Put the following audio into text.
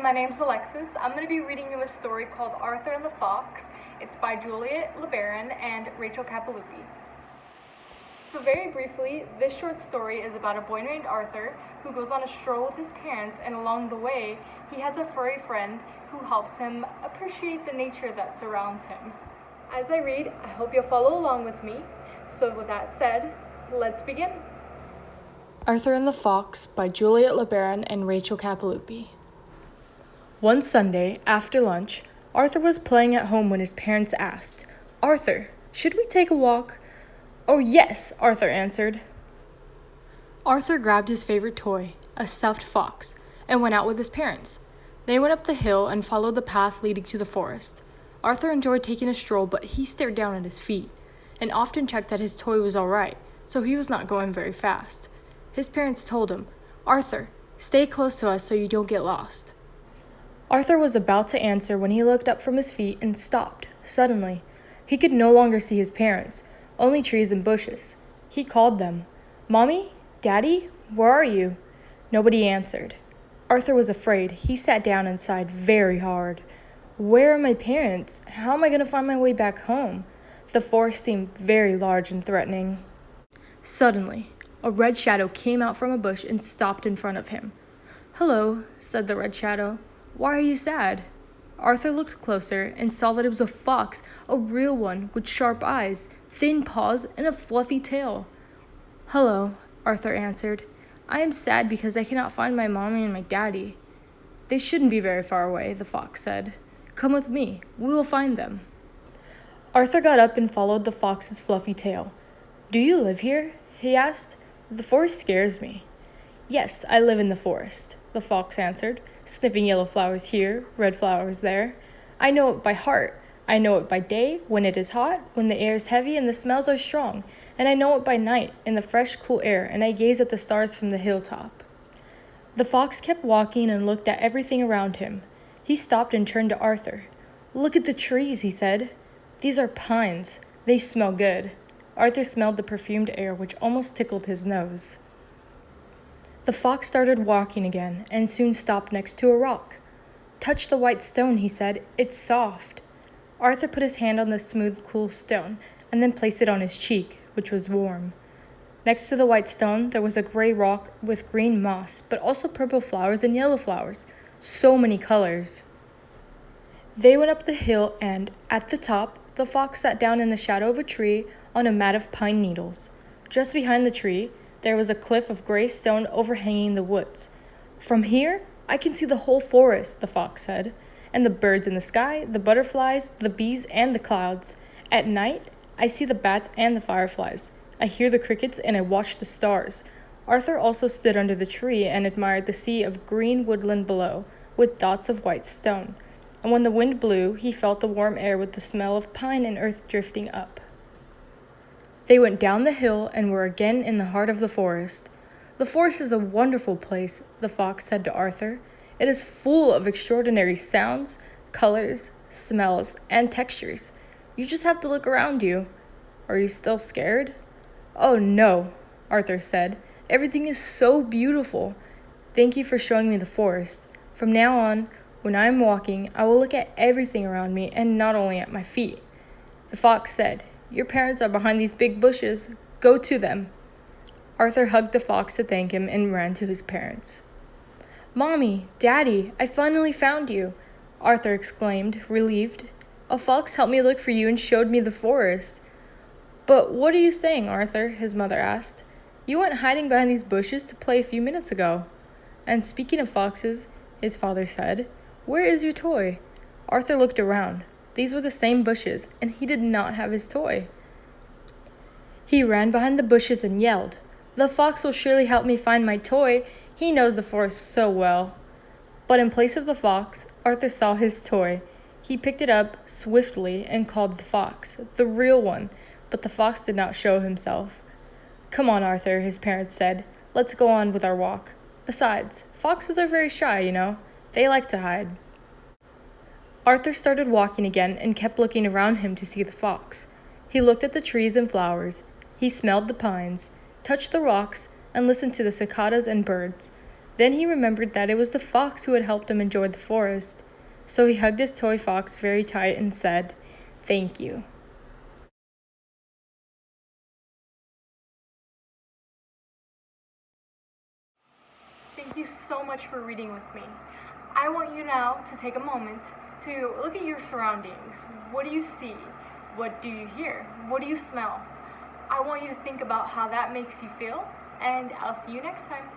my name's Alexis. I'm going to be reading you a story called Arthur and the Fox. It's by Juliette and Rachel Capiloupi. So very briefly, this short story is about a boy named Arthur who goes on a stroll with his parents, and along the way, he has a furry friend who helps him appreciate the nature that surrounds him. As I read, I hope you'll follow along with me. So with that said, let's begin. Arthur and the Fox by Juliette and Rachel Capiloupi. One Sunday, after lunch, Arthur was playing at home when his parents asked, "Arthur, should we take a walk?" "Oh yes," Arthur answered. Arthur grabbed his favorite toy, a stuffed fox, and went out with his parents. They went up the hill and followed the path leading to the forest. Arthur enjoyed taking a stroll, but he stared down at his feet and often checked that his toy was all right, so he was not going very fast. His parents told him, "Arthur, stay close to us so you don't get lost." Arthur was about to answer when he looked up from his feet and stopped. Suddenly, he could no longer see his parents, only trees and bushes. He called them, "Mommy? Daddy? Where are you?" Nobody answered. Arthur was afraid. He sat down and sighed very hard. "Where are my parents? How am I going to find my way back home?" The forest seemed very large and threatening. Suddenly, a red shadow came out from a bush and stopped in front of him. "Hello," said the red shadow. "Why are you sad?" Arthur looked closer and saw that it was a fox, a real one, with sharp eyes, thin paws, and a fluffy tail. "Hello," Arthur answered. "I am sad because I cannot find my mommy and my daddy." "They shouldn't be very far away," the fox said. "Come with me. We will find them." Arthur got up and followed the fox's fluffy tail. "Do you live here?" he asked. "The forest scares me." "Yes, I live in the forest," the fox answered, sniffing yellow flowers here, red flowers there. "I know it by heart. I know it by day, when it is hot, when the air is heavy and the smells are strong, and I know it by night, in the fresh, cool air, and I gaze at the stars from the hilltop." The fox kept walking and looked at everything around him. He stopped and turned to Arthur. "Look at the trees," he said. "These are pines. They smell good." Arthur smelled the perfumed air, which almost tickled his nose. The fox started walking again and soon stopped next to a rock. "Touch the white stone," he said. "It's soft." Arthur put his hand on the smooth, cool stone and then placed it on his cheek, which was warm. Next to the white stone, there was a gray rock with green moss, but also purple flowers and yellow flowers. So many colors. They went up the hill and, at the top, the fox sat down in the shadow of a tree on a mat of pine needles. Just behind the tree, there was a cliff of gray stone overhanging the woods. "From here, I can see the whole forest," the fox said, "and the birds in the sky, the butterflies, the bees, and the clouds. At night, I see the bats and the fireflies. I hear the crickets and I watch the stars." Arthur also stood under the tree and admired the sea of green woodland below, with dots of white stone. And when the wind blew, he felt the warm air with the smell of pine and earth drifting up. They went down the hill and were again in the heart of the forest. "The forest is a wonderful place," the fox said to Arthur. "It is full of extraordinary sounds, colors, smells, and textures. You just have to look around you. Are you still scared?" "Oh no," Arthur said. "Everything is so beautiful. Thank you for showing me the forest. From now on, when I am walking, I will look at everything around me and not only at my feet." The fox said, "Your parents are behind these big bushes. Go to them." Arthur hugged the fox to thank him and ran to his parents. "Mommy, Daddy, I finally found you," Arthur exclaimed, relieved. "A fox helped me look for you and showed me the forest." "But what are you saying, Arthur?" his mother asked. "You went hiding behind these bushes to play a few minutes ago." "And speaking of foxes," his father said, "where is your toy?" Arthur looked around. These were the same bushes, and he did not have his toy. He ran behind the bushes and yelled, "The fox will surely help me find my toy. He knows the forest so well." But in place of the fox, Arthur saw his toy. He picked it up swiftly and called the fox, the real one, but the fox did not show himself. "Come on, Arthur," his parents said. "Let's go on with our walk. Besides, foxes are very shy, you know. They like to hide." Arthur started walking again and kept looking around him to see the fox. He looked at the trees and flowers. He smelled the pines, touched the rocks, and listened to the cicadas and birds. Then he remembered that it was the fox who had helped him enjoy the forest. So he hugged his toy fox very tight and said, "Thank you." Thank you so much for reading with me. I want you now to take a moment to look at your surroundings. What do you see? What do you hear? What do you smell? I want you to think about how that makes you feel, and I'll see you next time.